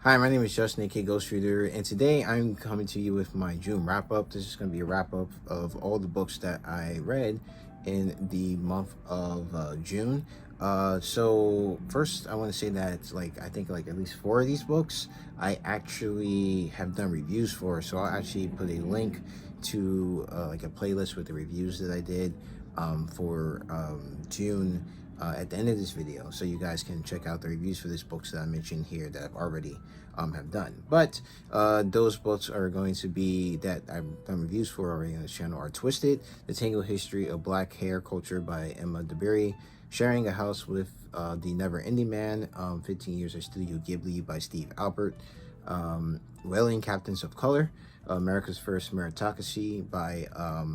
Hi, my name is Justin, aka Ghost Reader, and today I'm coming to you with my June wrap up. This is going to be a wrap up of all the books that I read in the month of June. So first, I want to say that I think at least four of these books I actually have done reviews for. So I'll actually put a link to a playlist with the reviews that I did for June at the end of this video, so you guys can check out the reviews for these books that I mentioned here that I've already have done. But those books are going to be that I've done reviews for already on this channel are Twisted, The Tangled History of Black Hair Culture by Emma DeBerry, Sharing a House with the Never Ending Man, 15 Years of Studio Ghibli by Steve Albert, Whaling Captains of Color, America's First Meritocracy by I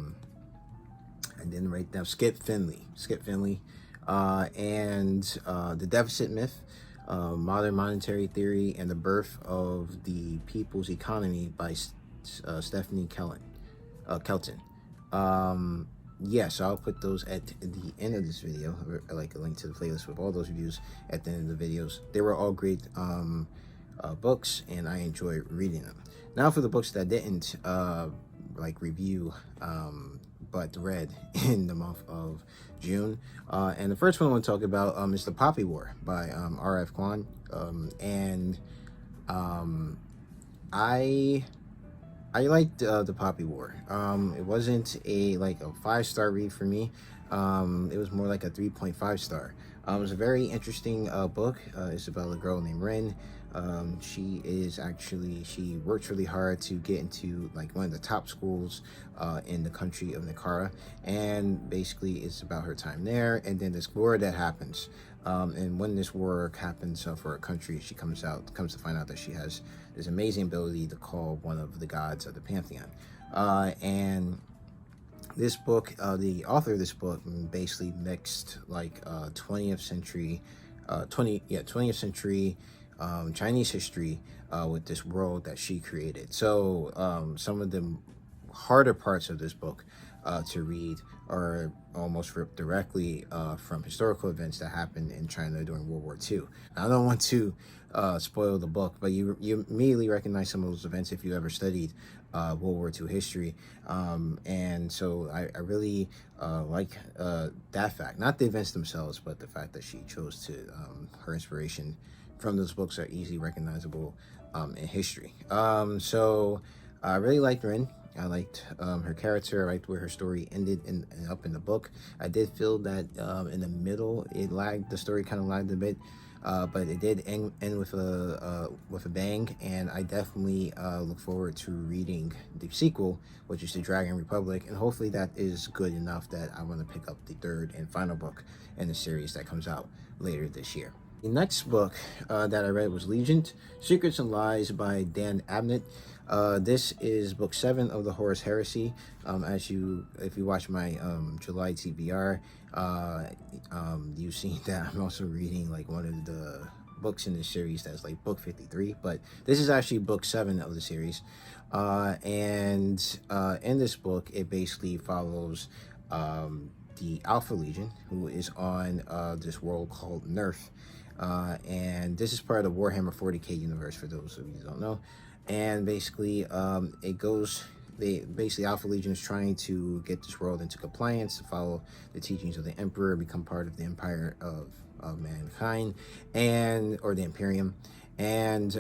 didn't write down Skip Finley, and The Deficit Myth, Modern Monetary Theory and the Birth of the People's Economy by Stephanie Kelton. Yeah, so I'll put those at the end of this video, like a link to the playlist with all those reviews at the end of the videos. They were all great books, and I enjoy reading them. Now for the books that I didn't review but read in the month of June. And the first one I want to talk about is The Poppy War by R.F. Kuang. I liked The Poppy War. It wasn't a 5-star read for me. It was more like a 3.5 star. It was a very interesting book. It's about a girl named Rin. She works really hard to get into one of the top schools in the country of Nicara, and basically it's about her time there. And then this war that happens, and when this war happens for a country, she comes to find out that she has this amazing ability to call one of the gods of the pantheon. And this book, the author of this book basically mixed 20th century Chinese history with this world that she created. So some of the harder parts of this book to read are almost ripped directly from historical events that happened in China during World War II. I don't want to spoil the book, but you immediately recognize some of those events if you ever studied World War II history. And so I really like that fact, not the events themselves, but the fact that she chose to, her inspiration from those books are easily recognizable in history. So I really liked Rin. I liked her character. I liked where her story ended up in the book. I did feel that in the middle it lagged. The story kind of lagged a bit, but it did end with a bang. And I definitely look forward to reading the sequel, which is The Dragon Republic, and hopefully that is good enough that I want to pick up the third and final book in the series that comes out later this year. The next book that I read was Legion, Secrets and Lies by Dan Abnett. This is book 7 of the Horus Heresy. If you watch my July TBR, you've seen that I'm also reading one of the books in this series that's book 53, but this is actually book 7 of the series. And in this book, it basically follows the Alpha Legion, who is on this world called Nerth. And this is part of the Warhammer 40k universe, for those of you who don't know. And basically Alpha Legion is trying to get this world into compliance, to follow the teachings of the Emperor, become part of the Empire of mankind, or the Imperium. And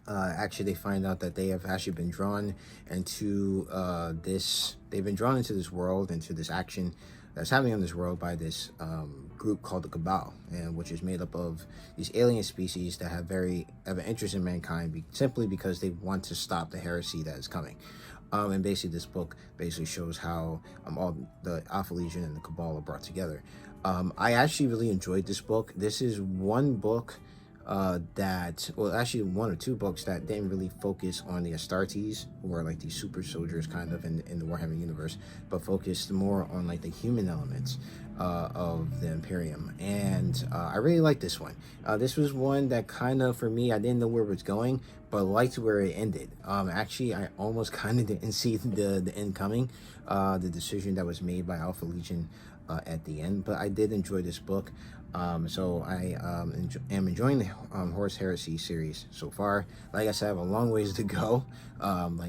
actually they find out that they have actually been drawn into this world, into this action that's happening on this world by this group called the Cabal, and which is made up of these alien species that have an interest in mankind simply because they want to stop the heresy that is coming. And basically this book shows how all the Alpha Legion and the Cabal are brought together. I actually really enjoyed this book. This is one book actually one or two books that didn't really focus on the Astartes, who are these super soldiers kind of in the Warhammer universe, but focused more on the human elements of the Imperium. And I really liked this one. This was one that kind of, for me, I didn't know where it was going, but liked where it ended. Actually, I almost kind of didn't see the end coming, the decision that was made by Alpha Legion at the end, but I did enjoy this book. So I am enjoying the Horse Heresy series so far. Like I said, I have a long ways to go. I'm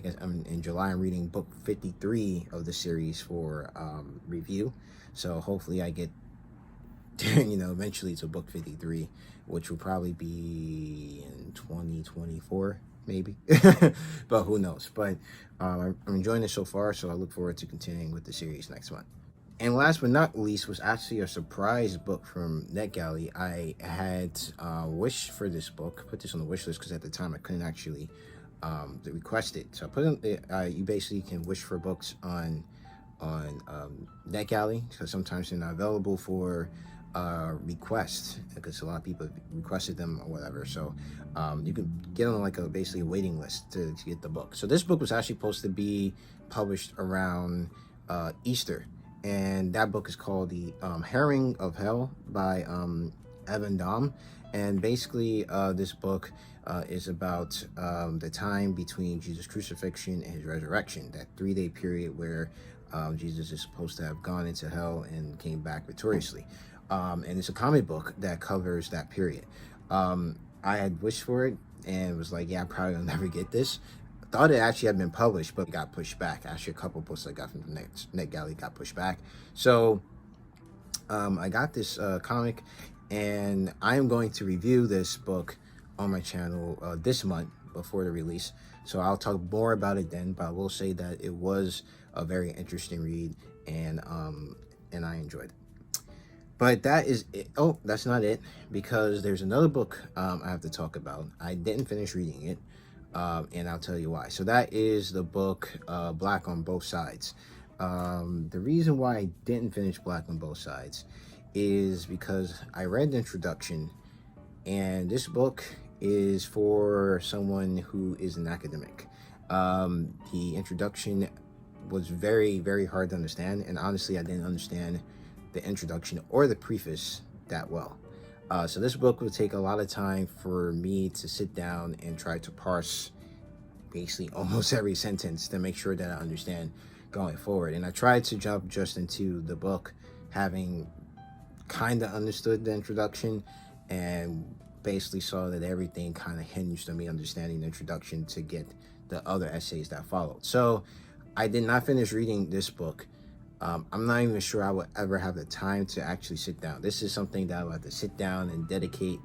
in July. I'm reading book 53 of the series for review. So hopefully I get eventually to book 53, which will probably be in 2024, maybe. But who knows? But I'm enjoying it so far, so I look forward to continuing with the series next month. And last but not least was actually a surprise book from NetGalley. I had wished for this book, put this on the wish list because at the time I couldn't actually request it. So I put in. You basically can wish for books on NetGalley because sometimes they're not available for request because a lot of people have requested them or whatever. So you can get on like basically a waiting list to get the book. So this book was actually supposed to be published around Easter. And that book is called The Harrowing of Hell by Evan Dom. And basically, this book is about the time between Jesus' crucifixion and his resurrection, that 3-day period where Jesus is supposed to have gone into hell and came back victoriously. And it's a comic book that covers that period. I had wished for it and was like, yeah, I probably will never get this. Thought it actually had been published, but it got pushed back. Actually, a couple books I got from the NetGalley got pushed back. So I got this comic, and I am going to review this book on my channel this month before the release. So I'll talk more about it then, but I will say that it was a very interesting read, and I enjoyed it. But that is it. Oh, that's not it, because there's another book I have to talk about. I didn't finish reading it. And I'll tell you why. So that is the book Black on Both Sides. The reason why I didn't finish Black on Both Sides is because I read the introduction, and this book is for someone who is an academic. The introduction was very, very hard to understand, and honestly, I didn't understand the introduction or the preface that well. So this book will take a lot of time for me to sit down and try to parse basically almost every sentence to make sure that I understand going forward. And I tried to jump just into the book having kind of understood the introduction and basically saw that everything kind of hinged on me understanding the introduction to get the other essays that followed. So I did not finish reading this book. I'm not even sure I would ever have the time to actually sit down. This is something that I would have to sit down and dedicate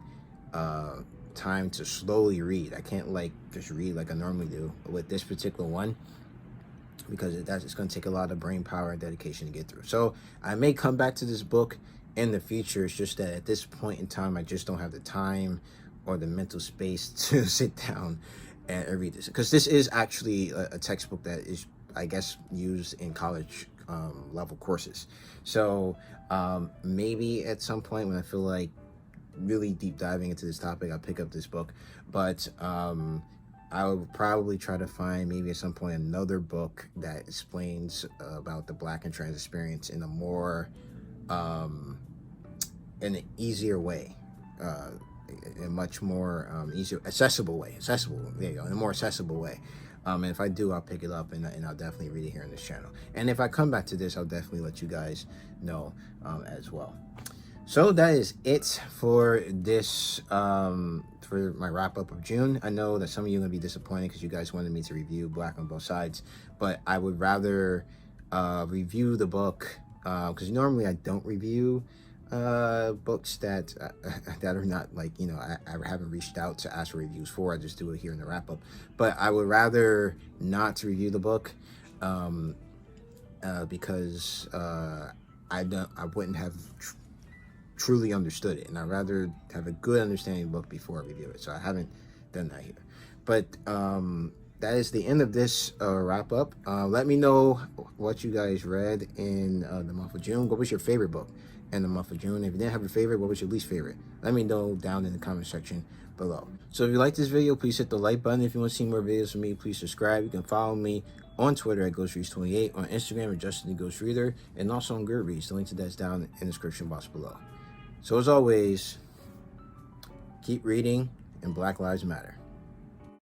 time to slowly read. I can't just read like I normally do with this particular one, because it's going to take a lot of brain power and dedication to get through. So I may come back to this book in the future. It's just that at this point in time, I just don't have the time or the mental space to sit down and read this, because this is actually a textbook that is, I guess, used in college level courses. So maybe at some point when I feel like really deep diving into this topic, I'll pick up this book. But I would probably try to find maybe at some point another book that explains about the Black and trans experience in a more in an easier way, a much more accessible way. There you go, in a more accessible way. And if I do, I'll pick it up and I'll definitely read it here on this channel. And if I come back to this, I'll definitely let you guys know as well. So that is it for this, for my wrap up of June. I know that some of you are going to be disappointed because you guys wanted me to review Black on Both Sides, but I would rather review the book, because normally I don't review books that are not I haven't reached out to ask for reviews for. I just do it here in the wrap up. But I would rather not review the book because I wouldn't have truly understood it, and I'd rather have a good understanding of the book before I review it. So I haven't done that here. But that is the end of this wrap up. Let me know what you guys read in the month of June. What was your favorite book in the month of June? If you didn't have a favorite, what was your least favorite? Let me know down in the comment section below. So if you like this video, please hit the like button. If you want to see more videos from me, please subscribe. You can follow me on Twitter at GhostReads28, on Instagram at Justin the Ghost Reader, and also on Goodreads. The link to that's down in the description box below. So as always, keep reading, and Black Lives Matter.